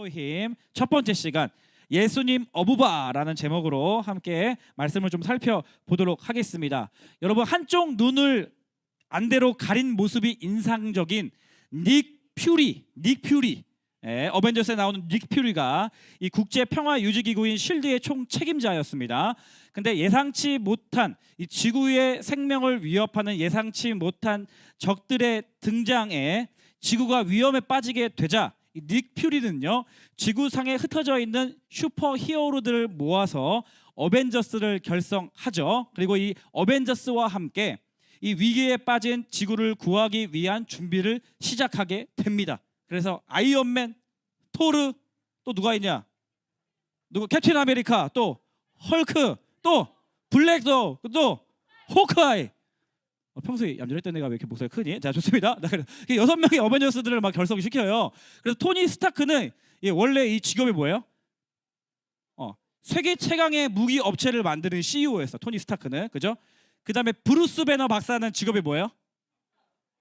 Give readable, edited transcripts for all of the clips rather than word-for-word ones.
기도의 힘 첫 번째 시간 예수님 어부바라는 제목으로 함께 말씀을 좀 살펴보도록 하겠습니다. 여러분, 한쪽 눈을 안대로 가린 모습이 인상적인 닉 퓨리, 어벤져스에 나오는 닉 퓨리가 이 국제 평화 유지 기구인 쉴드의 총 책임자였습니다. 근데 예상치 못한 이 지구의 생명을 위협하는 예상치 못한 적들의 등장에 지구가 위험에 빠지게 되자 이 닉 퓨리는요, 지구상에 흩어져 있는 슈퍼 히어로들을 모아서 어벤져스를 결성하죠. 그리고 이 어벤져스와 함께 이 위기에 빠진 지구를 구하기 위한 준비를 시작하게 됩니다. 그래서 아이언맨, 토르, 또 누가 있냐? 캡틴 아메리카, 또 헐크, 또 블랙도, 또 호크아이. 평소에 얌전했던 애가 왜 이렇게 목소리가 크니? 자, 좋습니다. 6명의 어벤져스들을 막 결성시켜요. 그래서 토니 스타크는 원래 이 직업이 뭐예요? 세계 최강의 무기 업체를 만드는 CEO였어. 토니 스타크는. 그죠? 그 다음에 브루스 배너 박사는 직업이 뭐예요?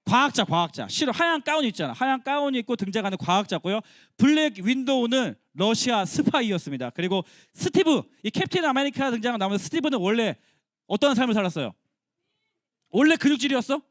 과학자. 실은 하얀 가운 있잖아. 하얀 가운이 입고 등장하는 과학자고요. 블랙 윈도우는 러시아 스파이였습니다. 그리고 스티브, 이 캡틴 아메리카 등장하는 나오는 스티브는 원래 어떤 삶을 살았어요? 원래 근육질이었어?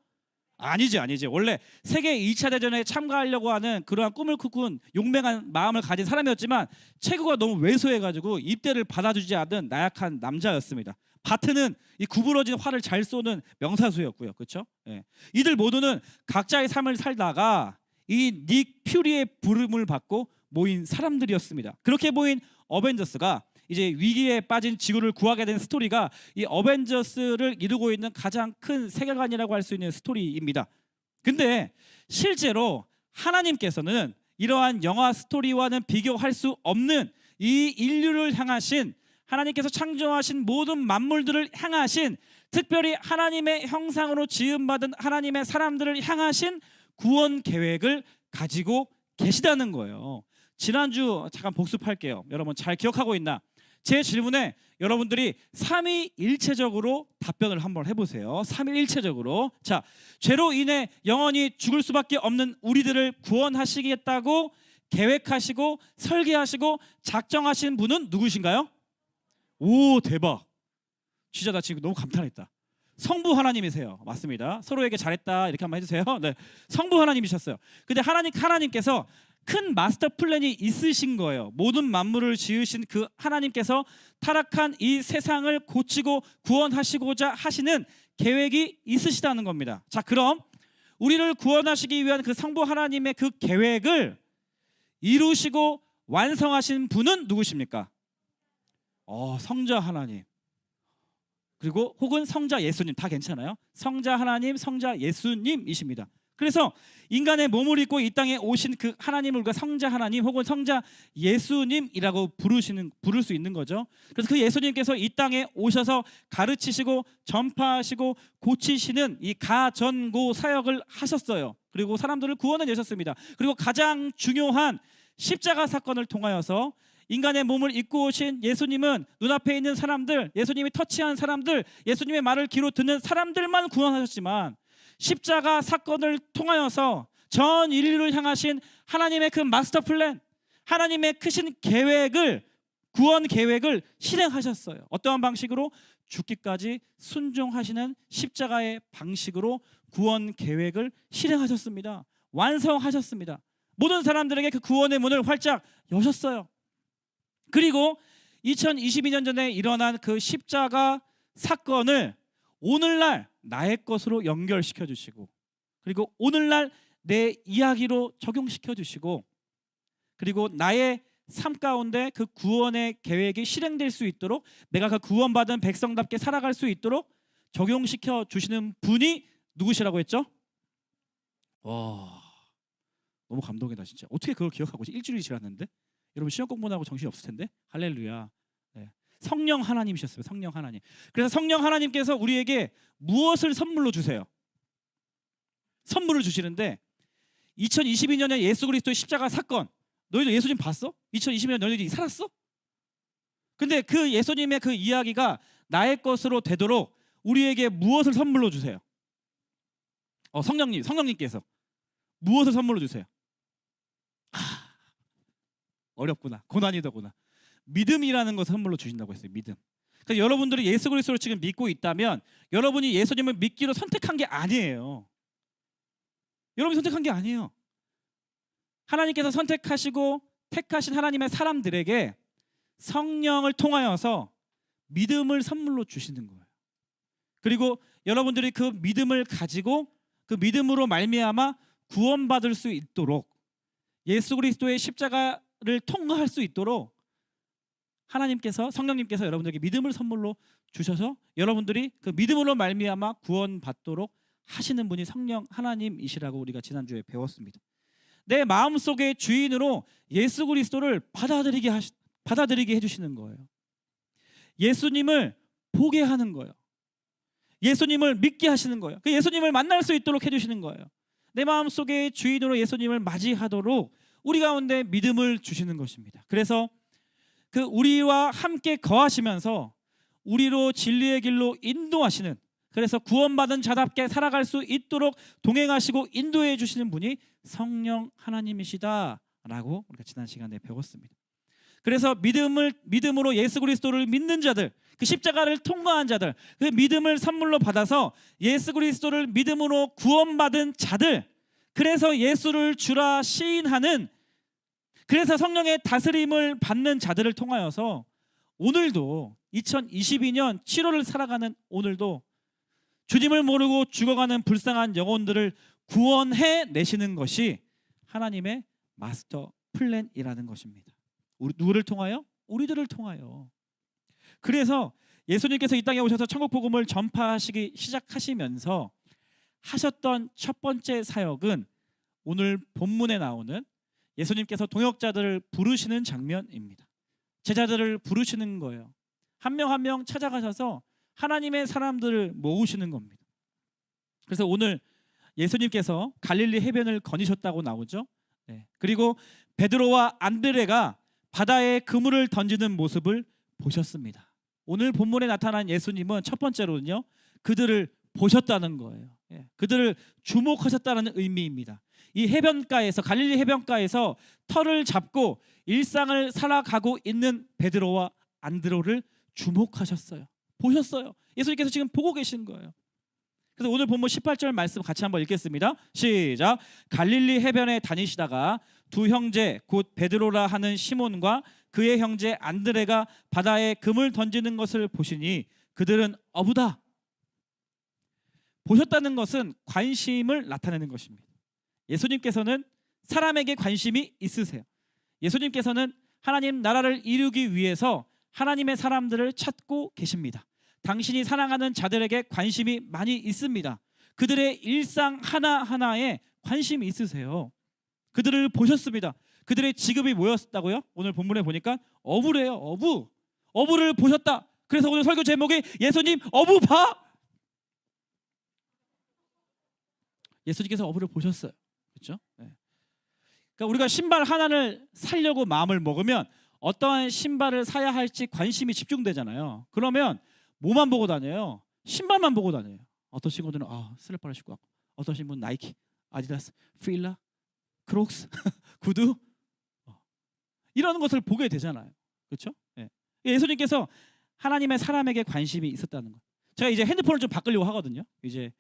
아니지. 원래 세계 2차 대전에 참가하려고 하는 그러한 꿈을 꾸군 용맹한 마음을 가진 사람이었지만 체구가 너무 왜소해가지고 입대를 받아주지 않은 나약한 남자였습니다. 바트는 이 구부러진 활을 잘 쏘는 명사수였고요. 그렇죠? 예. 이들 모두는 각자의 삶을 살다가 이 닉 퓨리의 부름을 받고 모인 사람들이었습니다. 그렇게 모인 어벤져스가 이제 위기에 빠진 지구를 구하게 된 스토리가 이 어벤져스를 이루고 있는 가장 큰 세계관이라고 할 수 있는 스토리입니다. 근데 실제로 하나님께서는 이러한 영화 스토리와는 비교할 수 없는 이 인류를 향하신, 하나님께서 창조하신 모든 만물들을 향하신, 특별히 하나님의 형상으로 지음받은 하나님의 사람들을 향하신 구원 계획을 가지고 계시다는 거예요. 지난주 잠깐 복습할게요. 여러분 잘 기억하고 있나? 제 질문에 여러분들이 삼위일체적으로 답변을 한번 해보세요. 삼위일체적으로. 자, 죄로 인해 영원히 죽을 수밖에 없는 우리들을 구원하시겠다고 계획하시고 설계하시고 작정하신 분은 누구신가요? 오, 대박. 진짜 나 지금 너무 감탄했다. 성부 하나님이세요. 맞습니다. 서로에게 잘했다 이렇게 한번 해주세요. 네, 성부 하나님이셨어요. 근데 하나님께서 큰 마스터 플랜이 있으신 거예요. 모든 만물을 지으신 그 하나님께서 타락한 이 세상을 고치고 구원하시고자 하시는 계획이 있으시다는 겁니다. 자, 그럼 우리를 구원하시기 위한 그 성부 하나님의 그 계획을 이루시고 완성하신 분은 누구십니까? 성자 하나님, 그리고 혹은 성자 예수님, 다 괜찮아요. 성자 하나님, 성자 예수님이십니다. 그래서 인간의 몸을 입고 이 땅에 오신 그 하나님을 우리가 성자 하나님 혹은 성자 예수님이라고 부를 수 있는 거죠. 그래서 그 예수님께서 이 땅에 오셔서 가르치시고 전파하시고 고치시는 이 가전고 사역을 하셨어요. 그리고 사람들을 구원해 내셨습니다. 그리고 가장 중요한 십자가 사건을 통하여서 인간의 몸을 입고 오신 예수님은 눈앞에 있는 사람들, 예수님이 터치한 사람들, 예수님의 말을 귀로 듣는 사람들만 구원하셨지만 십자가 사건을 통하여서 전 인류를 향하신 하나님의 그 마스터 플랜, 하나님의 크신 계획을, 구원 계획을 실행하셨어요. 어떠한 방식으로? 죽기까지 순종하시는 십자가의 방식으로 구원 계획을 실행하셨습니다. 완성하셨습니다. 모든 사람들에게 그 구원의 문을 활짝 여셨어요. 그리고 2022년 전에 일어난 그 십자가 사건을 오늘날 나의 것으로 연결시켜 주시고, 그리고 오늘날 내 이야기로 적용시켜 주시고, 그리고 나의 삶 가운데 그 구원의 계획이 실행될 수 있도록, 내가 그 구원받은 백성답게 살아갈 수 있도록 적용시켜 주시는 분이 누구시라고 했죠? 와, 너무 감동이다 진짜. 어떻게 그걸 기억하고 일주일이 지났는데? 여러분 시험 공부하고 정신이 없을 텐데. 할렐루야. 네. 성령 하나님이셨어요. 성령 하나님. 그래서 성령 하나님께서 우리에게 무엇을 선물로 주세요? 선물을 주시는데 2022년에 예수 그리스도의 십자가 사건, 너희들 예수님 봤어? 2022년 너희들이 살았어? 근데 그 예수님의 그 이야기가 나의 것으로 되도록 우리에게 무엇을 선물로 주세요? 성령님께서 무엇을 선물로 주세요? 어렵구나. 고난이더구나. 믿음이라는 것을 선물로 주신다고 했어요. 믿음. 그러니까 여러분들이 예수 그리스도를 지금 믿고 있다면 여러분이 예수님을 믿기로 선택한 게 아니에요. 여러분이 선택한 게 아니에요. 하나님께서 선택하시고 택하신 하나님의 사람들에게 성령을 통하여서 믿음을 선물로 주시는 거예요. 그리고 여러분들이 그 믿음을 가지고 그 믿음으로 말미암아 구원받을 수 있도록 예수 그리스도의 십자가를 통과할 수 있도록 하나님께서 성령님께서 여러분들에게 믿음을 선물로 주셔서 여러분들이 그 믿음으로 말미암아 구원받도록 하시는 분이 성령 하나님이시라고 우리가 지난주에 배웠습니다. 내 마음속의 주인으로 예수 그리스도를 받아들이게 해주시는 거예요. 예수님을 보게 하는 거예요. 예수님을 믿게 하시는 거예요. 그 예수님을 만날 수 있도록 해주시는 거예요. 내 마음속의 주인으로 예수님을 맞이하도록 우리 가운데 믿음을 주시는 것입니다. 그래서 그 우리와 함께 거하시면서 우리로 진리의 길로 인도하시는, 그래서 구원받은 자답게 살아갈 수 있도록 동행하시고 인도해 주시는 분이 성령 하나님이시다라고 우리가 지난 시간에 배웠습니다. 그래서 믿음으로 예수 그리스도를 믿는 자들, 그 십자가를 통과한 자들, 그 믿음을 선물로 받아서 예수 그리스도를 믿음으로 구원받은 자들, 그래서 예수를 주라 시인하는, 그래서 성령의 다스림을 받는 자들을 통하여서 오늘도 2022년 7월을 살아가는 오늘도 주님을 모르고 죽어가는 불쌍한 영혼들을 구원해 내시는 것이 하나님의 마스터 플랜이라는 것입니다. 누구를 통하여? 우리들을 통하여. 그래서 예수님께서 이 땅에 오셔서 천국 복음을 전파하시기 시작하시면서 하셨던 첫 번째 사역은 오늘 본문에 나오는 예수님께서 동역자들을 부르시는 장면입니다. 제자들을 부르시는 거예요. 한 명 한 명 찾아가셔서 하나님의 사람들을 모으시는 겁니다. 그래서 오늘 예수님께서 갈릴리 해변을 거니셨다고 나오죠. 네. 그리고 베드로와 안드레가 바다에 그물을 던지는 모습을 보셨습니다. 오늘 본문에 나타난 예수님은 첫 번째로는요, 그들을 보셨다는 거예요. 그들을 주목하셨다는 의미입니다. 이 해변가에서, 갈릴리 해변가에서 털을 잡고 일상을 살아가고 있는 베드로와 안드로를 주목하셨어요. 보셨어요. 예수님께서 지금 보고 계신 거예요. 그래서 오늘 본문 18절 말씀 같이 한번 읽겠습니다. 시작. 갈릴리 해변에 다니시다가 두 형제 곧 베드로라 하는 시몬과 그의 형제 안드레가 바다에 금을 던지는 것을 보시니 그들은 어부다. 보셨다는 것은 관심을 나타내는 것입니다. 예수님께서는 사람에게 관심이 있으세요. 예수님께서는 하나님 나라를 이루기 위해서 하나님의 사람들을 찾고 계십니다. 당신이 사랑하는 자들에게 관심이 많이 있습니다. 그들의 일상 하나하나에 관심이 있으세요. 그들을 보셨습니다. 그들의 직업이 뭐였다고요? 오늘 본문에 보니까 어부래요. 어부를 보셨다. 그래서 오늘 설교 제목이 예수님 어부 봐. 예수님께서 어부를 보셨어요. 그렇죠? 네. 그러니까 우리가 신발 하나를 사려고 마음을 먹으면 어떠한 신발을 사야 할지 관심이 집중되잖아요. 그러면 뭐만 보고 다녀요? 신발만 보고 다녀요. 어떤 친구들은 슬리퍼를 신고 왔고, 어떤 친구는 나이키, 아디다스, 필라, 크록스, 구두 이런 것을 보게 되잖아요. 그렇죠? 네. 예수님께서 하나님의 사람에게 관심이 있었다는 거. 제가 이제 핸드폰을 좀 바꾸려고 하거든요. 이제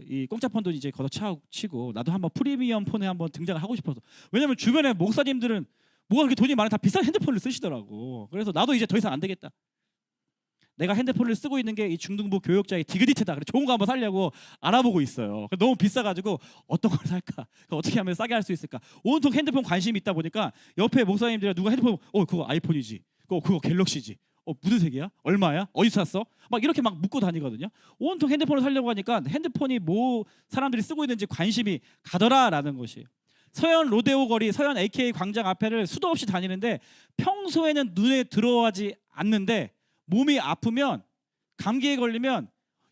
이 공짜 폰도 이제 걷어치고 나도 한번 프리미엄 폰에 한번 등장을 하고 싶어서. 왜냐면 주변에 목사님들은 뭐가 그렇게 돈이 많아 다 비싼 핸드폰을 쓰시더라고. 그래서 나도 이제 더 이상 안 되겠다. 내가 핸드폰을 쓰고 있는 게 이 중등부 교역자의 디그디트다. 그래 좋은 거 한번 사려고 알아보고 있어요. 너무 비싸가지고 어떤 걸 살까? 어떻게 하면 싸게 할 수 있을까? 온통 핸드폰 관심이 있다 보니까 옆에 목사님들이 누가 핸드폰 그거 아이폰이지, 그거 갤럭시지, 무슨 색이야? 얼마야? 어디서 샀어? 막 이렇게 막 묻고 다니거든요. 온통 핸드폰을 사려고 하니까 핸드폰이 뭐 사람들이 쓰고 있는지 관심이 가더라라는 것이. 서현 로데오 거리, 서현 AK 광장 앞에를 수도 없이 다니는데 평소에는 눈에 들어가지 않는데 몸이 아프면 감기에 걸리면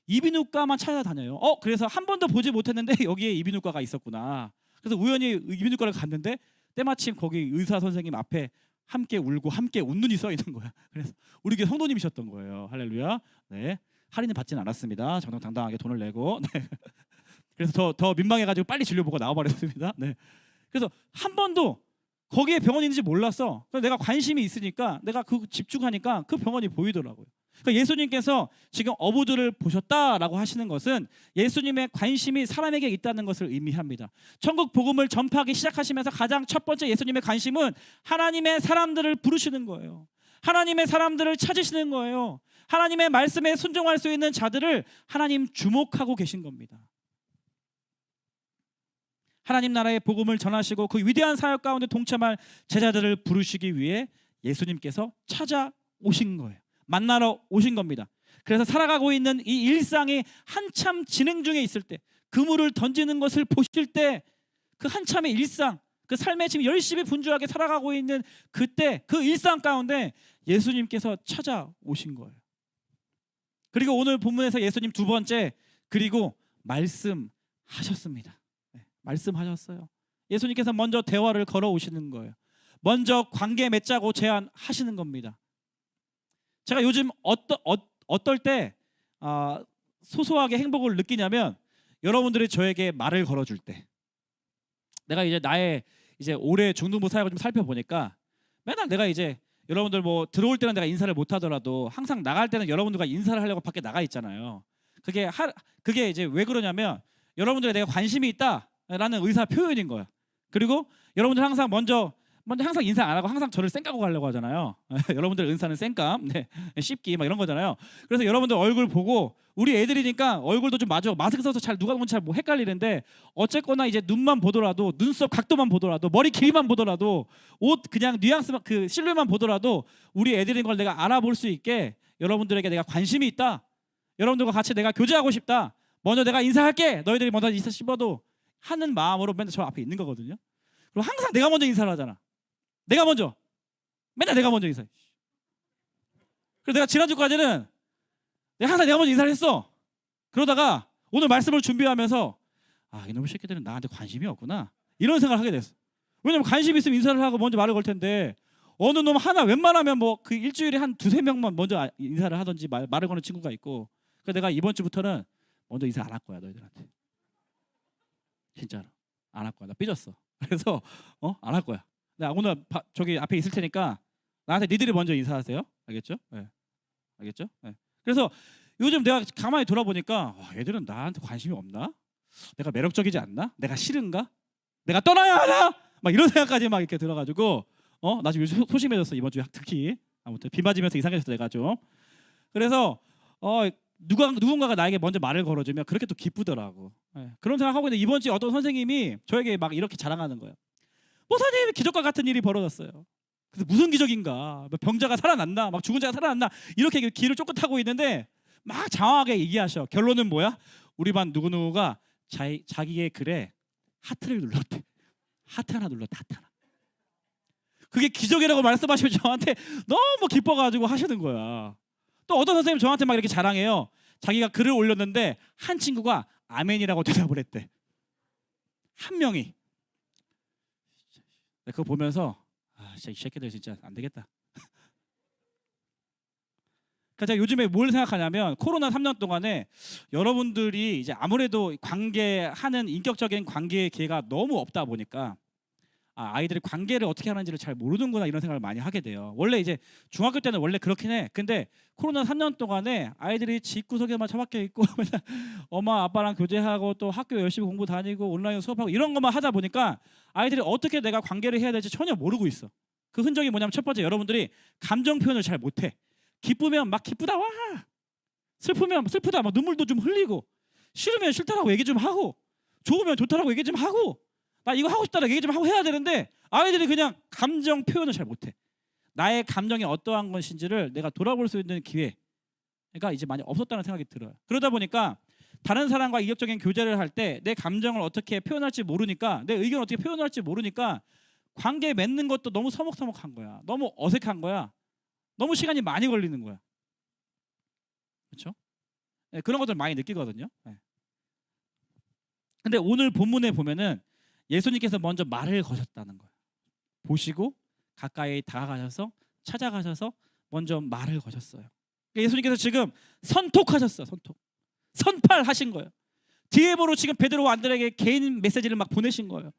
이비인후과만 찾아다녀요. 그래서 한 번도 보지 못했는데 여기에 이비인후과가 있었구나. 그래서 우연히 이비인후과를 갔는데 때마침 거기 의사 선생님 앞에 함께 울고 함께 웃는 이 써 있는 거야. 그래서 우리 교회 성도님이셨던 거예요. 할렐루야. 네, 할인은 받지는 않았습니다. 정정당당하게 돈을 내고. 네. 그래서 더 민망해가지고 빨리 진료 보고 나와버렸습니다. 네. 그래서 한 번도 거기에 병원이 있는지 몰랐어. 그래서 내가 관심이 있으니까 내가 그 집중하니까 그 병원이 보이더라고요. 그러니까 예수님께서 지금 어부들을 보셨다라고 하시는 것은 예수님의 관심이 사람에게 있다는 것을 의미합니다. 천국 복음을 전파하기 시작하시면서 가장 첫 번째 예수님의 관심은 하나님의 사람들을 부르시는 거예요. 하나님의 사람들을 찾으시는 거예요. 하나님의 말씀에 순종할 수 있는 자들을 하나님 주목하고 계신 겁니다. 하나님 나라의 복음을 전하시고 그 위대한 사역 가운데 동참할 제자들을 부르시기 위해 예수님께서 찾아오신 거예요. 만나러 오신 겁니다. 그래서 살아가고 있는 이 일상이 한참 진행 중에 있을 때, 그물을 던지는 것을 보실 때, 그 한참의 일상, 그 삶에 지금 열심히 분주하게 살아가고 있는 그때 그 일상 가운데 예수님께서 찾아오신 거예요. 그리고 오늘 본문에서 예수님 두 번째, 그리고 말씀하셨습니다. 말씀하셨어요. 예수님께서 먼저 대화를 걸어오시는 거예요. 먼저 관계 맺자고 제안하시는 겁니다. 제가 요즘 어떨 때 소소하게 행복을 느끼냐면, 여러분들이 저에게 말을 걸어줄 때, 내가 이제 나의 이제 올해 중등부 사역을 좀 살펴보니까 맨날 내가 이제 여러분들 뭐 들어올 때는 내가 인사를 못 하더라도 항상 나갈 때는 여러분들과 인사를 하려고 밖에 나가 있잖아요. 그게 이제 왜 그러냐면 여러분들에 내가 관심이 있다라는 의사 표현인 거야. 그리고 여러분들 항상 먼저 항상 인사 안 하고 항상 저를 쌩까고 가려고 하잖아요. 여러분들 은사는 쌩감, 씹기 막 이런 거잖아요. 그래서 여러분들 얼굴 보고, 우리 애들이니까 얼굴도 좀 맞아. 마스크 써서 잘 누가 보면 잘 뭐 헷갈리는데, 어쨌거나 이제 눈만 보더라도, 눈썹 각도만 보더라도, 머리 길이만 보더라도, 옷 그냥 뉘앙스만 그 실루엣만 보더라도 우리 애들인 걸 내가 알아볼 수 있게 여러분들에게 내가 관심이 있다. 여러분들과 같이 내가 교제하고 싶다. 먼저 내가 인사할게. 너희들이 먼저 인사 씹어도 하는 마음으로 맨날 저 앞에 있는 거거든요. 그럼 항상 내가 먼저 인사를 하잖아. 맨날 내가 먼저 인사해. 그래서 내가 지난주까지는 항상 내가 먼저 인사를 했어. 그러다가 오늘 말씀을 준비하면서 이놈의 새끼들은 나한테 관심이 없구나, 이런 생각을 하게 됐어. 왜냐면 관심 있으면 인사를 하고 먼저 말을 걸 텐데, 어느 놈 하나 웬만하면 뭐 그 일주일에 한 두세 명만 먼저 인사를 하든지 말을 거는 친구가 있고, 그래서 내가 이번 주부터는 먼저 인사 안 할 거야, 너희들한테. 진짜로 안 할 거야. 나 삐졌어. 그래서 안 할 거야. 나 오늘 저기 앞에 있을 테니까 나한테 니들이 먼저 인사하세요. 알겠죠? 네. 알겠죠? 네. 그래서 요즘 내가 가만히 돌아보니까 애들은 나한테 관심이 없나? 내가 매력적이지 않나? 내가 싫은가? 내가 떠나야 하나? 막 이런 생각까지 막 이렇게 들어가지고 나 지금 소심해졌어, 이번 주에 특히. 아무튼 비 맞으면서 이상해졌어 내가 좀. 그래서 누군가가 나에게 먼저 말을 걸어주면 그렇게 또 기쁘더라고. 네. 그런 생각하고 있는데, 이번 주에 어떤 선생님이 저에게 막 이렇게 자랑하는 거예요. 목사님, 기적과 같은 일이 벌어졌어요. 그래서 무슨 기적인가? 병자가 살아났나? 막 죽은 자가 살아났나? 이렇게 길을 쫓고 있는데 막 장황하게 얘기하셔. 결론은 뭐야? 우리 반 누구누구가 자기의 글에 하트를 눌렀대. 하트 하나 눌렀대. 하트 하나. 그게 기적이라고 말씀하시면 저한테 너무 기뻐가지고 하시는 거야. 또 어떤 선생님 저한테 막 이렇게 자랑해요. 자기가 글을 올렸는데 한 친구가 아멘이라고 대답을 했대. 한 명이. 그거 보면서 진짜 이 새끼들 진짜 안 되겠다. 그러니까 제가 요즘에 뭘 생각하냐면, 코로나 3년 동안에 여러분들이 이제 아무래도 관계하는 인격적인 관계의 기회가 너무 없다 보니까 아이들이 관계를 어떻게 하는지를 잘 모르는구나, 이런 생각을 많이 하게 돼요. 원래 이제 중학교 때는 원래 그렇긴 해. 근데 코로나 3년 동안에 아이들이 집구석에만 처박혀 있고 맨날 엄마 아빠랑 교제하고 또 학교 열심히 공부 다니고 온라인 수업하고 이런 것만 하다 보니까 아이들이 어떻게 내가 관계를 해야 될지 전혀 모르고 있어. 그 흔적이 뭐냐면, 첫 번째, 여러분들이 감정 표현을 잘 못해. 기쁘면 막 기쁘다 와, 슬프면 슬프다 막 눈물도 좀 흘리고, 싫으면 싫다라고 얘기 좀 하고, 좋으면 좋다라고 얘기 좀 하고, 나 이거 하고 싶다라고 얘기 좀 하고 해야 되는데, 아이들이 그냥 감정 표현을 잘 못해. 나의 감정이 어떠한 것인지를 내가 돌아볼 수 있는 기회가 이제 많이 없었다는 생각이 들어요. 그러다 보니까 다른 사람과 이격적인 교제를 할 때 내 감정을 어떻게 표현할지 모르니까, 내 의견을 어떻게 표현할지 모르니까 관계 맺는 것도 너무 서먹서먹한 거야. 너무 어색한 거야. 너무 시간이 많이 걸리는 거야. 그렇죠? 네, 그런 것들 많이 느끼거든요. 네. 근데 오늘 본문에 보면은 예수님께서 먼저 말을 거셨다는 거예요. 보시고 가까이 다가가셔서 찾아가셔서 먼저 말을 거셨어요. 예수님께서 지금 선톡하셨어요. 선팔하신 거예요. 디에보로 지금 베드로와 안드레에게 개인 메시지를 막 보내신 거예요.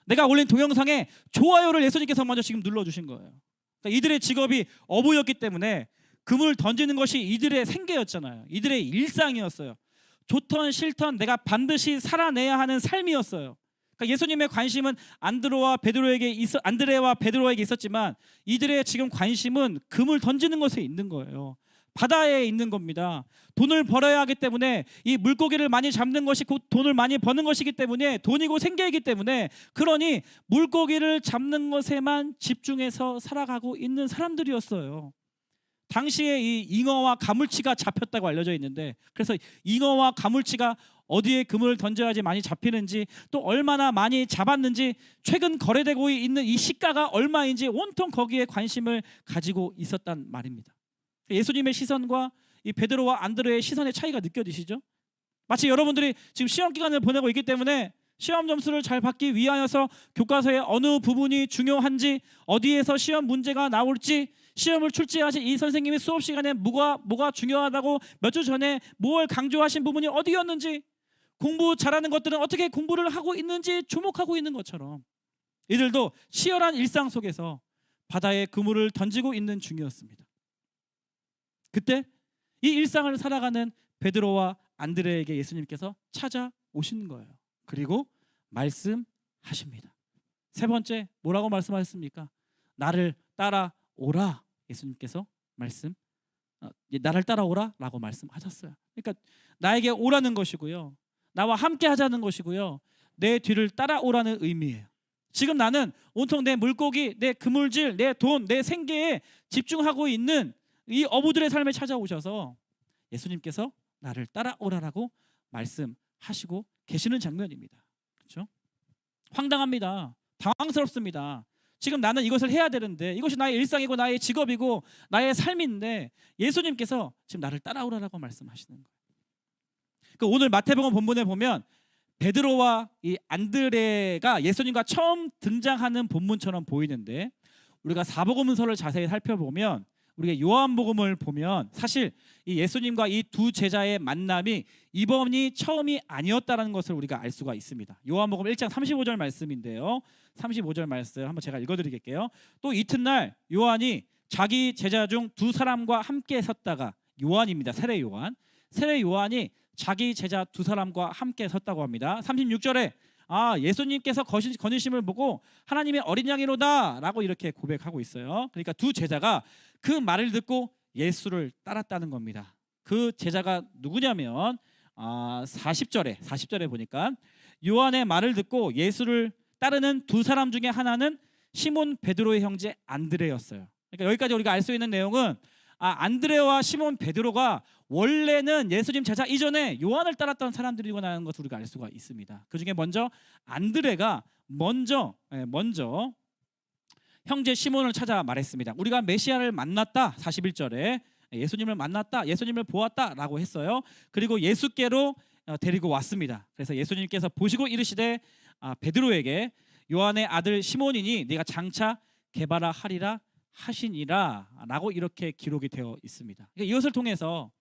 내가 올린 동영상에 좋아요를 예수님께서 먼저 지금 눌러주신 거예요. 그러니까 이들의 직업이 어부였기 때문에 그물을 던지는 것이 이들의 생계였잖아요. 이들의 일상이었어요. 좋던 싫던 내가 반드시 살아내야 하는 삶이었어요. 그러니까 예수님의 관심은 안드레와 베드로에게 있었지만 이들의 지금 관심은 그물 던지는 것에 있는 거예요. 바다에 있는 겁니다. 돈을 벌어야 하기 때문에 이 물고기를 많이 잡는 것이 곧 돈을 많이 버는 것이기 때문에 돈이고 생계이기 때문에 그러니 물고기를 잡는 것에만 집중해서 살아가고 있는 사람들이었어요. 당시에 이 잉어와 가물치가 잡혔다고 알려져 있는데 그래서 잉어와 가물치가 어디에 그물을 던져야지 많이 잡히는지 또 얼마나 많이 잡았는지 최근 거래되고 있는 이 시가가 얼마인지 온통 거기에 관심을 가지고 있었단 말입니다. 예수님의 시선과 이 베드로와 안드레의 시선의 차이가 느껴지시죠? 마치 여러분들이 지금 시험 기간을 보내고 있기 때문에 시험 점수를 잘 받기 위하여서 교과서의 어느 부분이 중요한지 어디에서 시험 문제가 나올지 시험을 출제하신 이 선생님이 수업 시간에 뭐가 중요하다고 몇 주 전에 뭘 강조하신 부분이 어디였는지 공부 잘하는 것들은 어떻게 공부를 하고 있는지 주목하고 있는 것처럼 이들도 치열한 일상 속에서 바다에 그물을 던지고 있는 중이었습니다. 그때 이 일상을 살아가는 베드로와 안드레에게 예수님께서 찾아오신 거예요. 그리고 말씀하십니다. 세 번째 뭐라고 말씀하셨습니까? 나를 따라오라. 예수님께서 나를 따라오라라고 말씀하셨어요. 그러니까 나에게 오라는 것이고요. 나와 함께 하자는 것이고요. 내 뒤를 따라오라는 의미예요. 지금 나는 온통 내 물고기, 내 그물질, 내 돈, 내 생계에 집중하고 있는 이 어부들의 삶에 찾아오셔서 예수님께서 나를 따라오라라고 말씀하시고 계시는 장면입니다. 그렇죠? 황당합니다. 당황스럽습니다. 지금 나는 이것을 해야 되는데 이것이 나의 일상이고 나의 직업이고 나의 삶인데 예수님께서 지금 나를 따라오라라고 말씀하시는 거예요. 오늘 마태복음 본문에 보면 베드로와 이 안드레가 예수님과 처음 등장하는 본문처럼 보이는데 우리가 사복음서를 자세히 살펴보면 우리가 요한복음을 보면 사실 이 예수님과 이 두 제자의 만남이 이번이 처음이 아니었다는 것을 우리가 알 수가 있습니다. 요한복음 1장 35절 말씀인데요. 35절 말씀 한번 제가 읽어드리겠게요. 또 이튿날 요한이 자기 제자 중 두 사람과 함께 섰다가 요한입니다. 세례 요한이 자기 제자 두 사람과 함께 섰다고 합니다. 36절에 예수님께서 거니심을 보고 하나님의 어린 양이로다 라고 이렇게 고백하고 있어요. 그러니까 두 제자가 그 말을 듣고 예수를 따랐다는 겁니다. 그 제자가 누구냐면 40절에 보니까 요한의 말을 듣고 예수를 따르는 두 사람 중에 하나는 시몬 베드로의 형제 안드레였어요. 그러니까 여기까지 우리가 알 수 있는 내용은 안드레와 시몬 베드로가 원래는 예수님 제자 이전에 요한을 따랐던 사람들이구나 하는 것을 우리가 알 수가 있습니다. 그 중에 먼저 안드레가 먼저 형제 시몬을 찾아 말했습니다. 우리가 메시아를 만났다. 41절에 예수님을 만났다. 예수님을 보았다라고 했어요. 그리고 예수께로 데리고 왔습니다. 그래서 예수님께서 보시고 이르시되 베드로에게 요한의 아들 시몬이니 네가 장차 게바라 하리라 하시니라 라고 이렇게 기록이 되어 있습니다. 이것을 통해서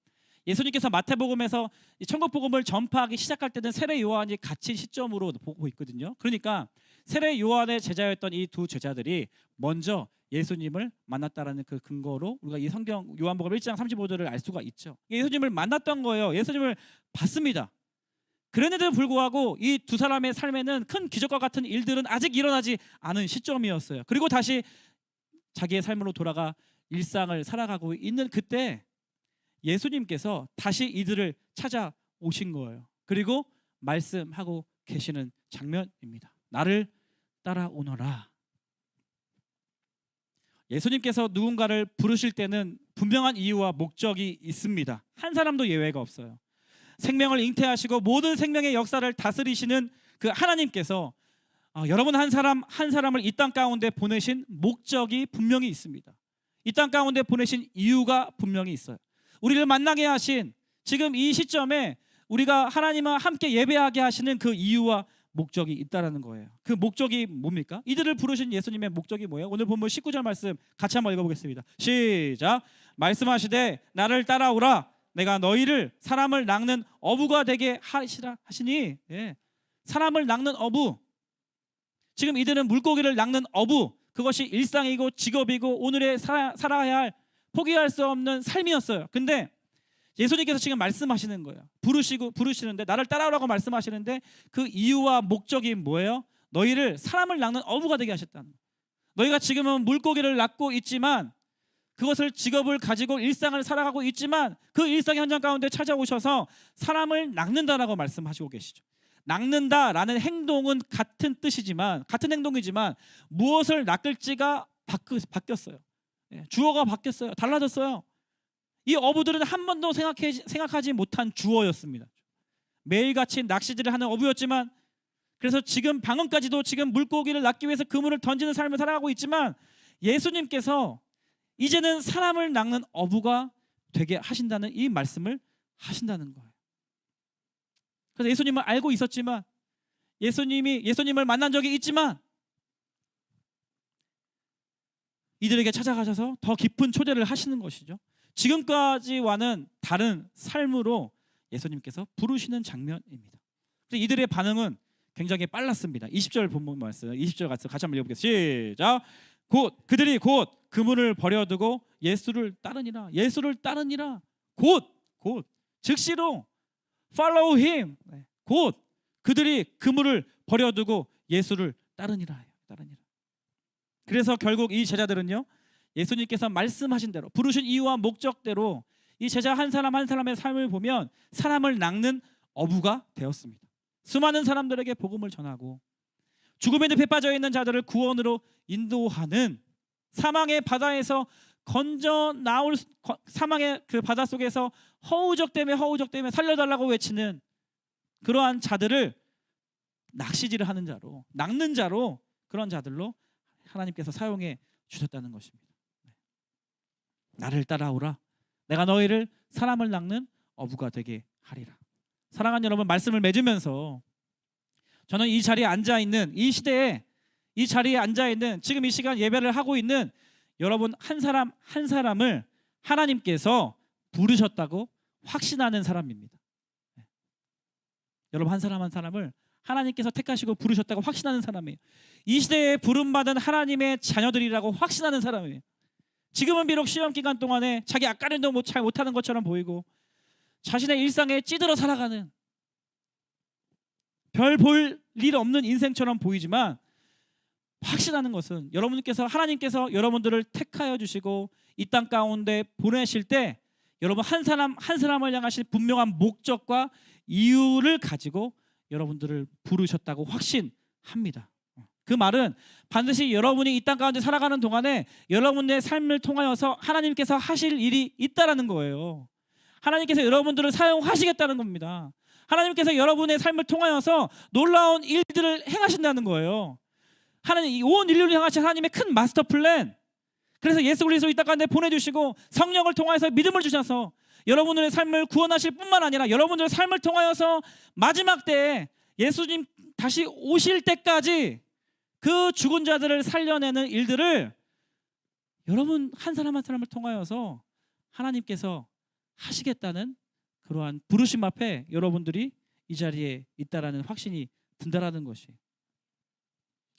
예수님께서 마태복음에서 천국복음을 전파하기 시작할 때는 세례 요한이 같은 시점으로 보고 있거든요. 그러니까 세례 요한의 제자였던 이 두 제자들이 먼저 예수님을 만났다라는 그 근거로 우리가 이 성경 요한복음 1장 35절을 알 수가 있죠. 예수님을 만났던 거예요. 예수님을 봤습니다. 그랬는데도 불구하고 이 두 사람의 삶에는 큰 기적과 같은 일들은 아직 일어나지 않은 시점이었어요. 그리고 다시 자기의 삶으로 돌아가 일상을 살아가고 있는 그때 예수님께서 다시 이들을 찾아오신 거예요. 그리고 말씀하고 계시는 장면입니다. 나를 따라오너라. 예수님께서 누군가를 부르실 때는 분명한 이유와 목적이 있습니다. 한 사람도 예외가 없어요. 생명을 잉태하시고 모든 생명의 역사를 다스리시는 그 하나님께서 여러분 한 사람을 이 땅 가운데 보내신 목적이 분명히 있습니다. 이 땅 가운데 보내신 이유가 분명히 있어요. 우리를 만나게 하신 지금 이 시점에 우리가 하나님과 함께 예배하게 하시는 그 이유와 목적이 있다라는 거예요. 그 목적이 뭡니까? 이들을 부르신 예수님의 목적이 뭐예요? 오늘 본문 19절 말씀 같이 한번 읽어보겠습니다. 시작. 말씀하시되 나를 따라오라. 내가 너희를 사람을 낚는 어부가 되게 하시니. 사람을 낚는 어부. 지금 이들은 물고기를 낚는 어부, 그것이 일상이고 직업이고 오늘의 살아야 할 포기할 수 없는 삶이었어요. 근데 예수님께서 지금 말씀하시는 거예요. 부르시는데 나를 따라오라고 말씀하시는데 그 이유와 목적이 뭐예요? 너희를 사람을 낚는 어부가 되게 하셨다는 거예요. 너희가 지금은 물고기를 낚고 있지만 그것을 직업을 가지고 일상을 살아가고 있지만 그 일상의 현장 가운데 찾아오셔서 사람을 낚는다라고 말씀하시고 계시죠. 낚는다라는 행동은 같은 뜻이지만 같은 행동이지만 무엇을 낚을지가 바뀌었어요. 주어가 바뀌었어요. 달라졌어요. 이 어부들은 한 번도 생각하지 못한 주어였습니다. 매일같이 낚시질을 하는 어부였지만 그래서 지금 방금까지도 지금 물고기를 낚기 위해서 그물을 던지는 삶을 살아가고 있지만 예수님께서 이제는 사람을 낚는 어부가 되게 하신다는 이 말씀을 하신다는 거예요. 그래서 예수님을 알고 있었지만 예수님을 만난 적이 있지만 이들에게 찾아가셔서 더 깊은 초대를 하시는 것이죠. 지금까지와는 다른 삶으로 예수님께서 부르시는 장면입니다. 이들의 반응은 굉장히 빨랐습니다. 20절 본문 말씀, 20절 같이 한번 읽어보겠습니다. 시작. 그들이 곧 그물을 버려두고 예수를 따르니라. 예수를 따르니라. 곧 즉시로 follow him. 곧 그들이 그물을 버려두고 예수를 따르니라. 그래서 결국 이 제자들은요, 예수님께서 말씀하신 대로 부르신 이유와 목적대로 이 제자 한 사람 한 사람의 삶을 보면 사람을 낚는 어부가 되었습니다. 수많은 사람들에게 복음을 전하고 죽음의 늪에 빠져 있는 자들을 구원으로 인도하는, 사망의 바다에서 건져 나올 사망의 그 바다 속에서 허우적대며 살려달라고 외치는 그러한 자들을 낚시질을 하는 자로, 낚는 자로, 그런 자들로 하나님께서 사용해 주셨다는 것입니다. 나를 따라오라. 내가 너희를 사람을 낚는 어부가 되게 하리라. 사랑하는 여러분, 말씀을 맺으면서 저는 이 자리에 앉아있는, 이 시대에 이 자리에 앉아있는, 지금 이 시간 예배를 하고 있는 여러분 한 사람 한 사람을 하나님께서 부르셨다고 확신하는 사람입니다. 여러분 한 사람 한 사람을 하나님께서 택하시고 부르셨다고 확신하는 사람이에요. 이 시대에 부름받은 하나님의 자녀들이라고 확신하는 사람이에요. 지금은 비록 시험 기간 동안에 자기 앞가림도 잘 못하는 것처럼 보이고 자신의 일상에 찌들어 살아가는, 별 볼 일 없는 인생처럼 보이지만 확신하는 것은 하나님께서 여러분들을 택하여 주시고 이 땅 가운데 보내실 때 여러분 한 사람 한 사람을 향하신 분명한 목적과 이유를 가지고 여러분들을 부르셨다고 확신합니다. 그 말은 반드시 여러분이 이 땅 가운데 살아가는 동안에 여러분의 삶을 통하여서 하나님께서 하실 일이 있다라는 거예요. 하나님께서 여러분들을 사용하시겠다는 겁니다. 하나님께서 여러분의 삶을 통하여서 놀라운 일들을 행하신다는 거예요. 하나님, 온 인류를 향하신 하나님의 큰 마스터 플랜. 그래서 예수 그리스도 이 땅 가운데 보내주시고 성령을 통하여서 믿음을 주셔서 여러분들의 삶을 구원하실 뿐만 아니라 여러분들의 삶을 통하여서 마지막 때에 예수님 다시 오실 때까지 그 죽은 자들을 살려내는 일들을 여러분 한 사람 한 사람을 통하여서 하나님께서 하시겠다는 그러한 부르심 앞에 여러분들이 이 자리에 있다라는 확신이 든다라는 것이,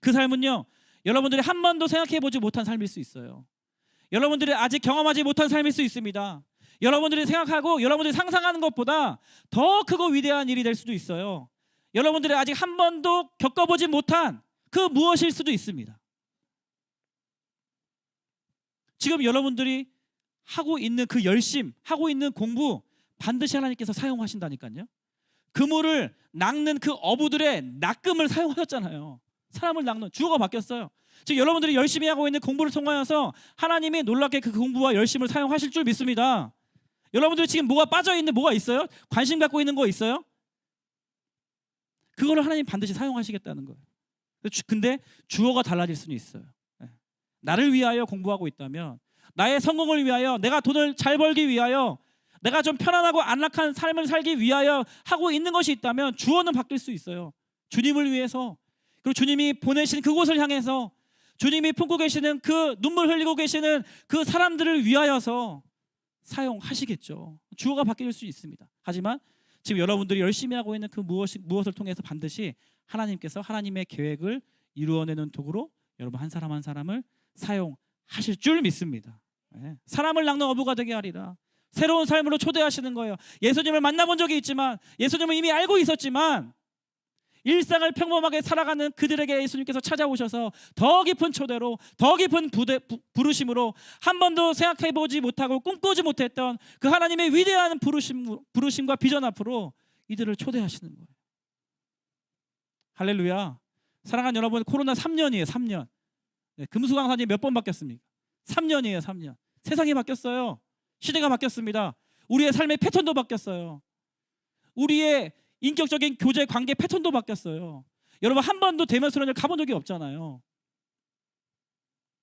그 삶은요 여러분들이 한 번도 생각해보지 못한 삶일 수 있어요. 여러분들이 아직 경험하지 못한 삶일 수 있습니다. 여러분들이 생각하고 여러분들이 상상하는 것보다 더 크고 위대한 일이 될 수도 있어요. 여러분들이 아직 한 번도 겪어보지 못한 그 무엇일 수도 있습니다. 지금 여러분들이 하고 있는 그 열심, 하고 있는 공부 반드시 하나님께서 사용하신다니까요. 그물을 낚는 그 어부들의 낚음을 사용하셨잖아요. 사람을 낚는 주어가 바뀌었어요. 지금 여러분들이 열심히 하고 있는 공부를 통하여서 하나님이 놀랍게 그 공부와 열심을 사용하실 줄 믿습니다. 여러분들 지금 뭐가 빠져있는 뭐가 있어요? 관심 갖고 있는 거 있어요? 그거를 하나님 반드시 사용하시겠다는 거예요. 근데 주어가 달라질 수는 있어요. 나를 위하여 공부하고 있다면, 나의 성공을 위하여, 내가 돈을 잘 벌기 위하여, 내가 좀 편안하고 안락한 삶을 살기 위하여 하고 있는 것이 있다면 주어는 바뀔 수 있어요. 주님을 위해서, 그리고 주님이 보내신 그곳을 향해서, 주님이 품고 계시는 그 눈물 흘리고 계시는 그 사람들을 위하여서 사용하시겠죠. 주어가 바뀔 수 있습니다. 하지만 지금 여러분들이 열심히 하고 있는 그 무엇을 통해서 반드시 하나님께서 하나님의 계획을 이루어내는 도구로 여러분 한 사람 한 사람을 사용하실 줄 믿습니다. 사람을 낚는 어부가 되게 하리라. 새로운 삶으로 초대하시는 거예요. 예수님을 만나본 적이 있지만, 예수님을 이미 알고 있었지만, 일상을 평범하게 살아가는 그들에게 예수님께서 찾아오셔서 더 깊은 초대로, 더 깊은 부르심으로, 한 번도 생각해보지 못하고 꿈꾸지 못했던 그 하나님의 위대한 부르심과 비전 앞으로 이들을 초대하시는 거예요. 할렐루야. 사랑하는 여러분, 코로나 3년이에요. 3년. 금수강사님 몇 번 바뀌었습니까? 3년이에요. 3년. 세상이 바뀌었어요. 시대가 바뀌었습니다. 우리의 삶의 패턴도 바뀌었어요. 우리의 인격적인 교제 관계 패턴도 바뀌었어요. 여러분, 한 번도 대면 수련회를 가본 적이 없잖아요.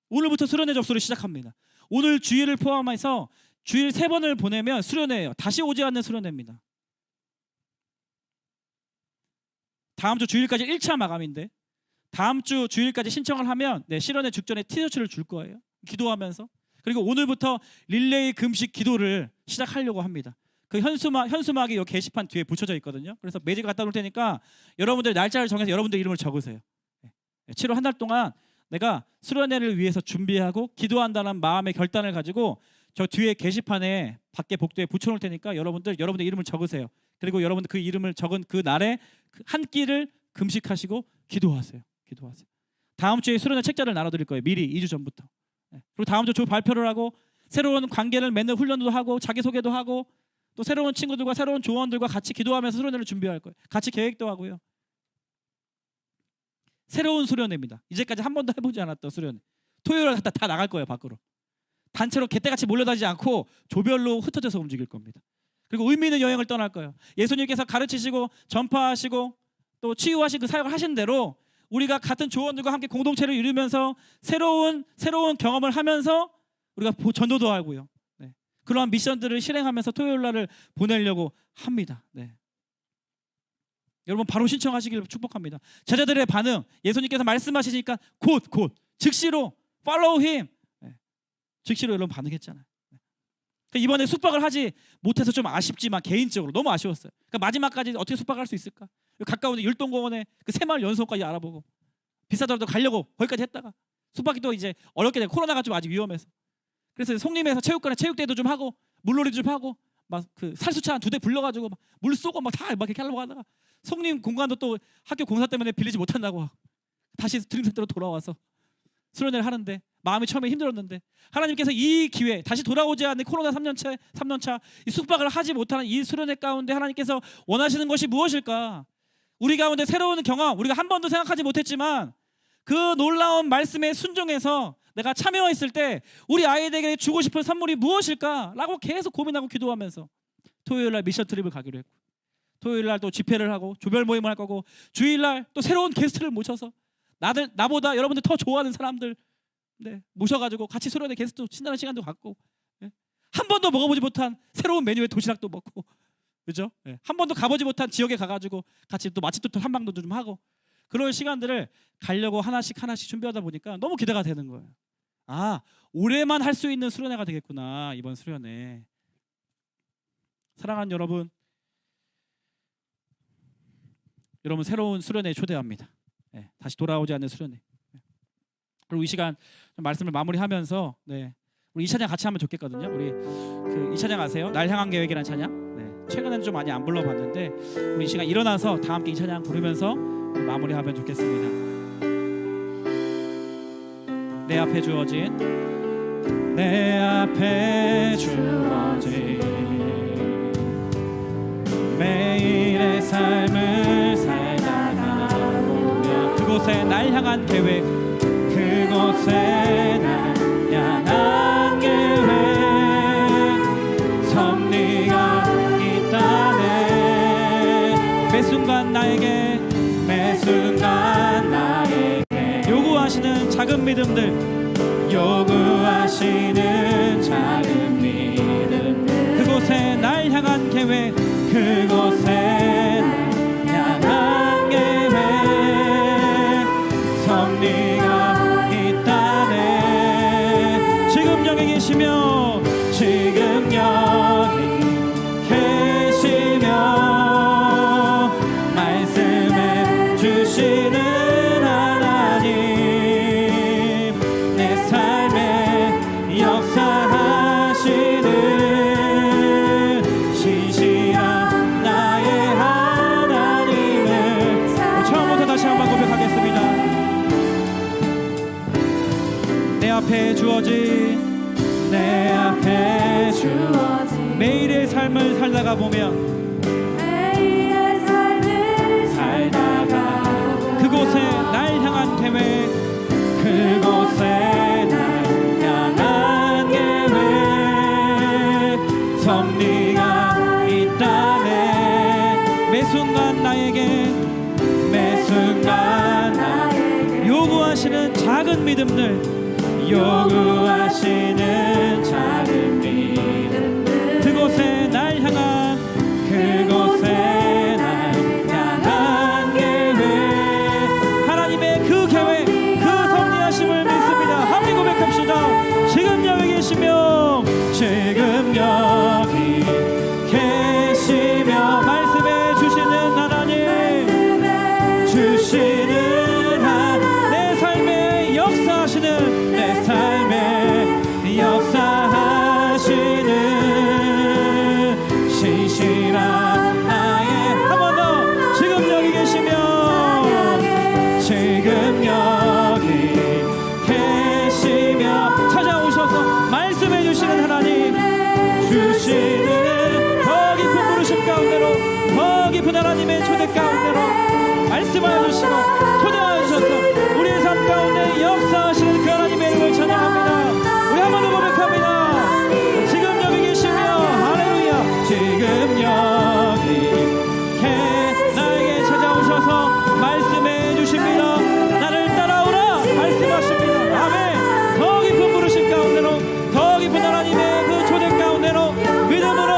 오늘부터 수련회 접수를 시작합니다. 오늘 주일을 포함해서 주일 3번을 보내면 수련회예요. 다시 오지 않는 수련회입니다. 다음 주 주일까지 1차 마감인데, 다음 주 주일까지 신청을 하면 실현회 직전에 티셔츠를 줄 거예요. 기도하면서. 그리고 오늘부터 릴레이 금식 기도를 시작하려고 합니다. 그 현수막이 이 게시판 뒤에 붙여져 있거든요. 그래서 매직 갖다 놓을 테니까 여러분들 날짜를 정해서 여러분들 이름을 적으세요. 7월 한 달 동안 내가 수련회를 위해서 준비하고 기도한다는 마음의 결단을 가지고 저 뒤에 게시판에 밖에 복도에 붙여놓을 테니까 여러분들 이름을 적으세요. 그리고 여러분들 그 이름을 적은 그 날에 한 끼를 금식하시고 기도하세요. 다음 주에 수련회 책자를 나눠드릴 거예요. 미리 2주 전부터. 그리고 다음 주 발표를 하고 새로운 관계를 맺는 훈련도 하고 자기소개도 하고 또 새로운 친구들과 새로운 조언들과 같이 기도하면서 수련회를 준비할 거예요. 같이 계획도 하고요. 새로운 수련회입니다. 이제까지 한 번도 해보지 않았던 수련회. 토요일에 다 나갈 거예요. 밖으로. 단체로 개떼같이 몰려다니지 않고 조별로 흩어져서 움직일 겁니다. 그리고 의미 있는 여행을 떠날 거예요. 예수님께서 가르치시고 전파하시고 또 치유하신 그 사역을 하신 대로 우리가 같은 조원들과 함께 공동체를 이루면서 새로운 경험을 하면서 우리가 전도도 하고요. 그러한 미션들을 실행하면서 토요일 날을 보내려고 합니다. 여러분 바로 신청하시길 축복합니다. 제자들의 반응, 예수님께서 말씀하시니까 곧 즉시로 follow him, 즉시로 여러분 반응했잖아요. 이번에 숙박을 하지 못해서 좀 아쉽지만 개인적으로 너무 아쉬웠어요. 그러니까 마지막까지 어떻게 숙박할 수 있을까? 가까운 율동공원에 그 새마을 연수원까지 알아보고 비싸더라도 가려고 거기까지 했다가 숙박이 또 이제 어렵게 되고 코로나가 좀 아직 위험해서 그래서 송림에서 체육관에 체육대회도 좀 하고 물놀이도 좀 하고 막 그 살수차 한 2대 불러가지고 막 물 쏘고 막 다 막 이렇게 하려고 하다가 송림 공간도 또 학교 공사 때문에 빌리지 못한다고 다시 드림센터로 돌아와서 수련회를 하는데 마음이 처음에 힘들었는데 하나님께서 이 기회 다시 돌아오지 않는 코로나 3년차 이 숙박을 하지 못하는 이 수련회 가운데 하나님께서 원하시는 것이 무엇일까? 우리 가운데 새로운 경험, 우리가 한 번도 생각하지 못했지만 그 놀라운 말씀에 순종해서 내가 참여했을 때 우리 아이들에게 주고 싶은 선물이 무엇일까? 라고 계속 고민하고 기도하면서 토요일날 미션 트립을 가기로 했고 토요일날 또 집회를 하고 조별 모임을 할 거고 주일날 또 새로운 게스트를 모셔서 나보다 여러분들 더 좋아하는 사람들 모셔가지고 같이 수련회 게스트 친다는 시간도 갖고 한 번도 먹어보지 못한 새로운 메뉴의 도시락도 먹고 그죠? 한 번도 가보지 못한 지역에 가가지고 같이 또 맛집도 또 탐방도 좀 하고 그런 시간들을 가려고 하나씩 준비하다 보니까 너무 기대가 되는 거예요. 아, 올해만 할 수 있는 수련회가 되겠구나 이번 수련회. 사랑하는 여러분 새로운 수련회에 초대합니다. 다시 돌아오지 않는 수련회. 그리고 이 시간 좀 말씀을 마무리하면서 우리 이 찬양 같이 하면 좋겠거든요. 우리 이 찬양 아세요? 날 향한 계획이라는 찬양. 최근에는 좀 많이 안 불러봤는데 우리 이 시간 일어나서 다 함께 이 찬양 부르면서 마무리하면 좋겠습니다. 내 앞에 주어진 매일의 삶을 살다가 보면 그곳에 날 향한 계획 그곳에 날 향한 계획 섭리가 있다네 매 순간 나에게 요구하시는 작은 믿음들 그곳에 날 향한 계획 그곳에 날 향한 계획 섭리가 있다네 지금 여기 계시며 말씀해 주시는 하나님 앞에 주어진 내 앞에 주어진 매일의 삶을 살다가 보면 그곳에 날 향한 계획 그곳에 날 향한 계획 섭리가 있다네 매 순간 나에게 요구하시는 작은 믿음들 요구하시는 작은 믿음들 그곳에 날 향한 그곳에 날 향한 계획 하나님의 그 계획 그 섭리하심을 믿습니다. 함께 고백합시다. 지금 여기 계시며 지금 여기 계시며 말씀해 주시는 하나님 주시는 내 삶에 역사하시는 신실한 나의 한 번 더 지금 여기 계시며 지금 여기 계시며 찾아오셔서 말씀해 주시는 하나님 주시는 더 깊은 부르심 가운데로 더 깊은 하나님의 초대 가운데로 말씀하여 주시고 초대하여 주셔서 우리의 삶 가운데 역사하시는 그 하나님의 이름을 찬양합니다. 우리 한 번 더 고백합니다. 지금 여기 계시며 할렐루야 지금 여기 나에게 찾아오셔서 말씀해 주십니다. 나를 따라오라 말씀하십니다. 아멘. 더 깊은 부르심 가운데로 더 깊은 하나님의 그 초대 가운데로 믿음으로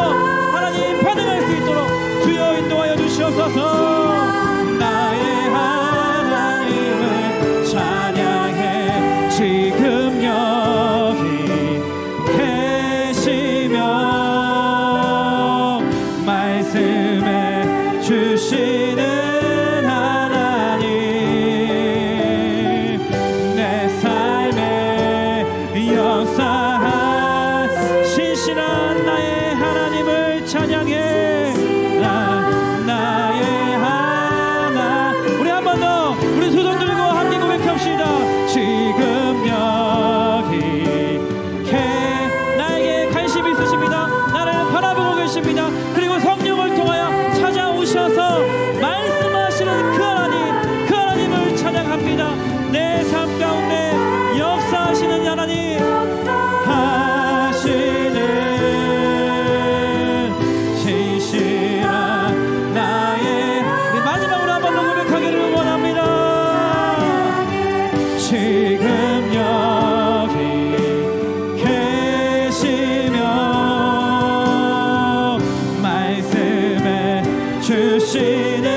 하나님 반응할 수 있도록 주여 인도하여 주시옵소서. 나의 하나님을 찬양해 지금 여기 계시며 말씀해 주시는 하나님 내 삶에 역사한 신실한 나의 하나님을 찬양해 나의 하나 우리 한 번 더 우리 두 손 들고 함께 고백합시다. 지금 여기 나에게 관심이 있으십니다. 나를 바라보고 계십니다. 그리고 성령을 통하여 찾아오셔서 말씀하시는 그 하나님을 찬양합니다. 내 삶 가운데 역사하시는 하나님 하시는 신실한 나의 마지막으로 한 번 더 고백하기를 원합니다. 지금 여기 계시며 말씀해 주시는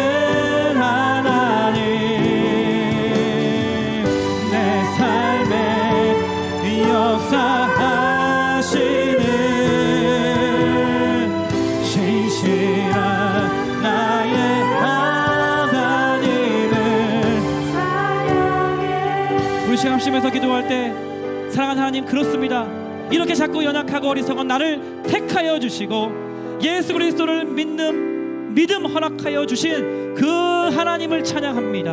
하나님 내 삶에 역사하시는 신실한 나의 하나님을 우리 시간 합심해서 기도할 때 사랑하는 하나님 그렇습니다. 이렇게 자꾸 연약하고 어리석은 나를 택하여 주시고 예수 그리스도를 믿는 믿음 허락하여 주신 그 하나님을 찬양합니다.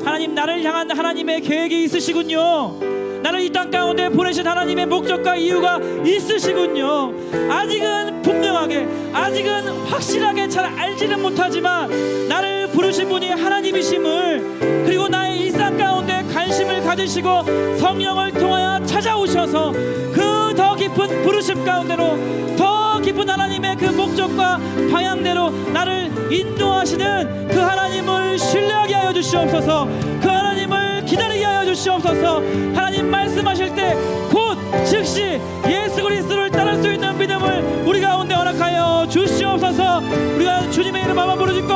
하나님 나를 향한 하나님의 계획이 있으시군요. 나를 이 땅 가운데 보내신 하나님의 목적과 이유가 있으시군요. 아직은 분명하게 아직은 확실하게 잘 알지는 못하지만 나를 부르신 분이 하나님이심을 그리고 나의 일상 가운데 관심을 가지시고 성령을 통하여 찾아오셔서 그 더 깊은 부르심 가운데로 더 깊은 하나님의 그 목적과 방향대로 나를 인도하시는 그 하나님을 신뢰하게 하여 주시옵소서. 그 하나님을 기다리게 하여 주시옵소서. 하나님 말씀하실 때 곧 즉시 예수 그리스도를 따를 수 있는 믿음을 우리 가운데 허락하여 주시옵소서. 우리가 주님의 이름 한번 부르짖고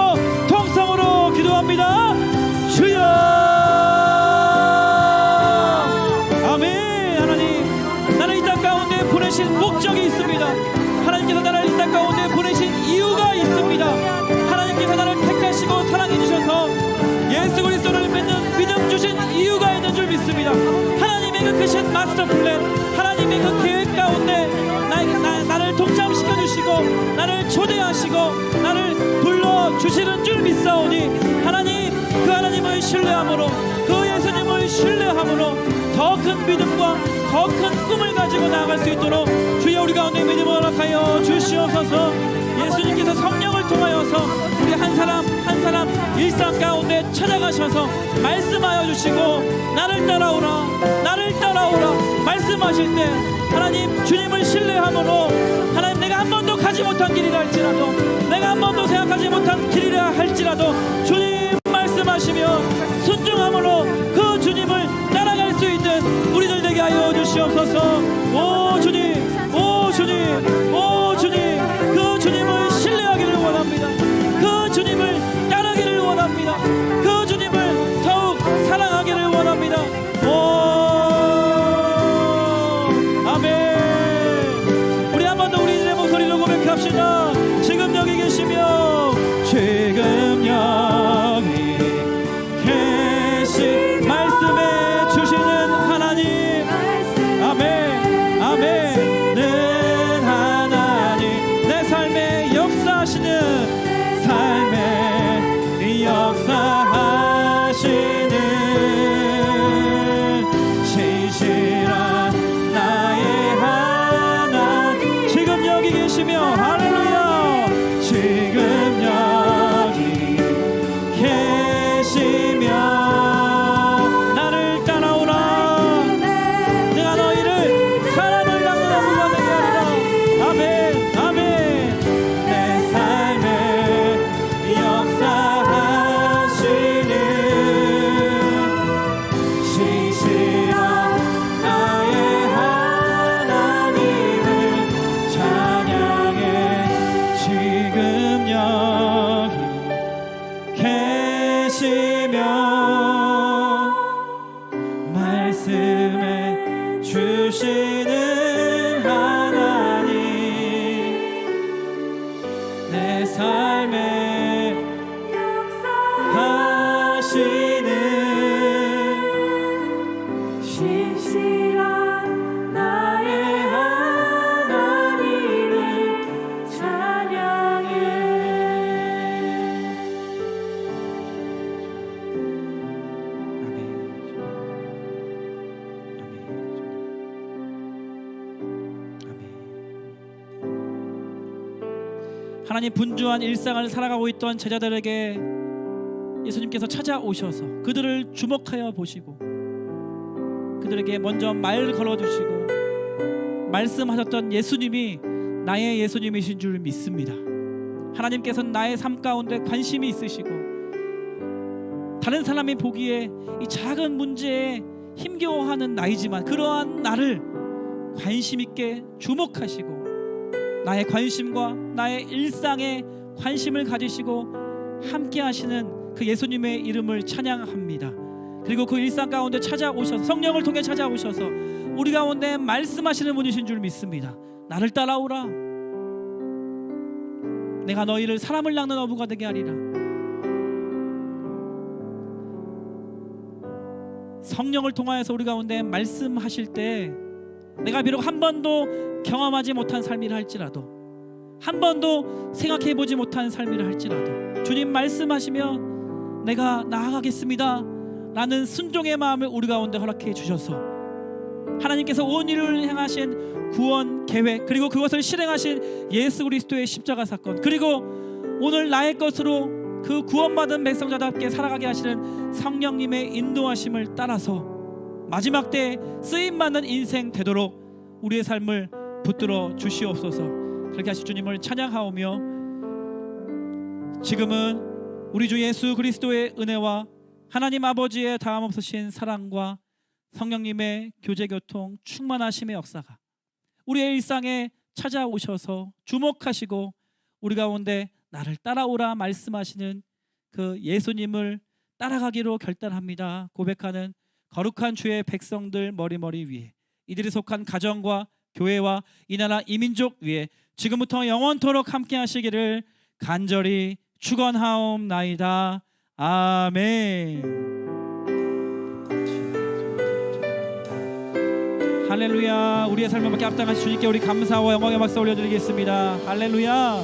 통성으로 기도합니다. 주여 아멘. 하나님 나를 이 땅 가운데 보내신 목적이 있습니다. 하나님께서 나를 이 땅 가운데 보내신 이유가 있습니다. 하나님께서 나를 택하시고 사랑해 주셔서 예수 그리스도를 믿는 믿음 주신 이유가 있는 줄 믿습니다. 하나님의 그 크신 마스터 플랜 하나님의 그 계획 가운데 나를 동참시켜 주시고 나를 초대하시고 나를 불러주시는 줄 믿사오니 하나님 그 하나님을 신뢰함으로 그 예수님을 신뢰함으로 더 큰 믿음과 더 큰 꿈을 가지고 나아갈 수 있도록 주여 우리 가운데 믿음을 허락하여 주시옵소서. 예수님께서 성령을 통하여서 우리 한 사람 한 사람 일상 가운데 찾아가셔서 말씀하여 주시고 나를 따라오라 나를 따라오라 말씀하실 때 하나님 주님을 신뢰함으로 하나님 내가 한 번도 가지 못한 길이라 할지라도 내가 한 번도 생각하지 못한 길이라 할지라도 주님 말씀하시며 순종함으로 그 주님을 따라갈 수 있는 우리들 되게 하여 주시옵소서. 오 주님 오 주님 오 주님 그 주님을 신뢰하기를 원합니다. 그 주님을 따르기를 원합니다. 그 주님을 더욱 사랑하기를 원합니다. 오 아멘. 우리 한 번 더 우리들의 목소리로 고백합시다. 지금 여기 계시며 지금 여기 계시 말씀해 주시는 하나님 아멘 아멘 는 하나님 내 삶에 역사하시는 삶에 역사하시는 신실한 나의 하나님 지금 여기 계시며 할렐루야 지금 여기 계시며 나를 따라오라 내가 너희를 사람을 낚는 어부가 되게 하리라. 아멘 아멘 내 삶에 역사하시는 신실한 나의 하나님을 찬양해 지금 여기 계시며 말씀해 주시는 하나님 내 삶에 역사하시는 신실한 나의 하나님을 찬양해. 하나님 분주한 일상을 살아가고 있던 제자들에게 예수님께서 찾아오셔서 그들을 주목하여 보시고 그들에게 먼저 말 걸어주시고 말씀하셨던 예수님이 나의 예수님이신 줄 믿습니다. 하나님께서는 나의 삶 가운데 관심이 있으시고 다른 사람이 보기에 이 작은 문제에 힘겨워하는 나이지만 그러한 나를 관심 있게 주목하시고 나의 관심과 나의 일상에 관심을 가지시고 함께 하시는 그 예수님의 이름을 찬양합니다. 그리고 그 일상 가운데 찾아오셔서 성령을 통해 찾아오셔서 우리 가운데 말씀하시는 분이신 줄 믿습니다. 나를 따라오라 내가 너희를 사람을 낚는 어부가 되게 하리라. 성령을 통하여서 우리 가운데 말씀하실 때 내가 비록 한 번도 경험하지 못한 삶이라 할지라도 한 번도 생각해보지 못한 삶이라 할지라도 주님 말씀하시며 내가 나아가겠습니다 라는 순종의 마음을 우리 가운데 허락해 주셔서 하나님께서 온 인류를 행하신 구원 계획 그리고 그것을 실행하신 예수 그리스도의 십자가 사건 그리고 오늘 나의 것으로 그 구원받은 백성자답게 살아가게 하시는 성령님의 인도하심을 따라서 마지막 때에 쓰임받는 인생 되도록 우리의 삶을 붙들어 주시옵소서. 그렇게 하실 주님을 찬양하오며 지금은 우리 주 예수 그리스도의 은혜와 하나님 아버지의 다함없으신 사랑과 성령님의 교제교통 충만하심의 역사가 우리의 일상에 찾아오셔서 주목하시고 우리 가운데 나를 따라오라 말씀하시는 그 예수님을 따라가기로 결단합니다. 고백하는 거룩한 주의 백성들 머리머리 위에 이들이 속한 가정과 교회와 이 나라 이 민족 위에 지금부터 영원토록 함께 하시기를 간절히 축원하옵나이다. 아멘. 할렐루야. 우리의 삶을 받게 합당하신 주님께 우리 감사와 영광의 박수 올려드리겠습니다. 할렐루야.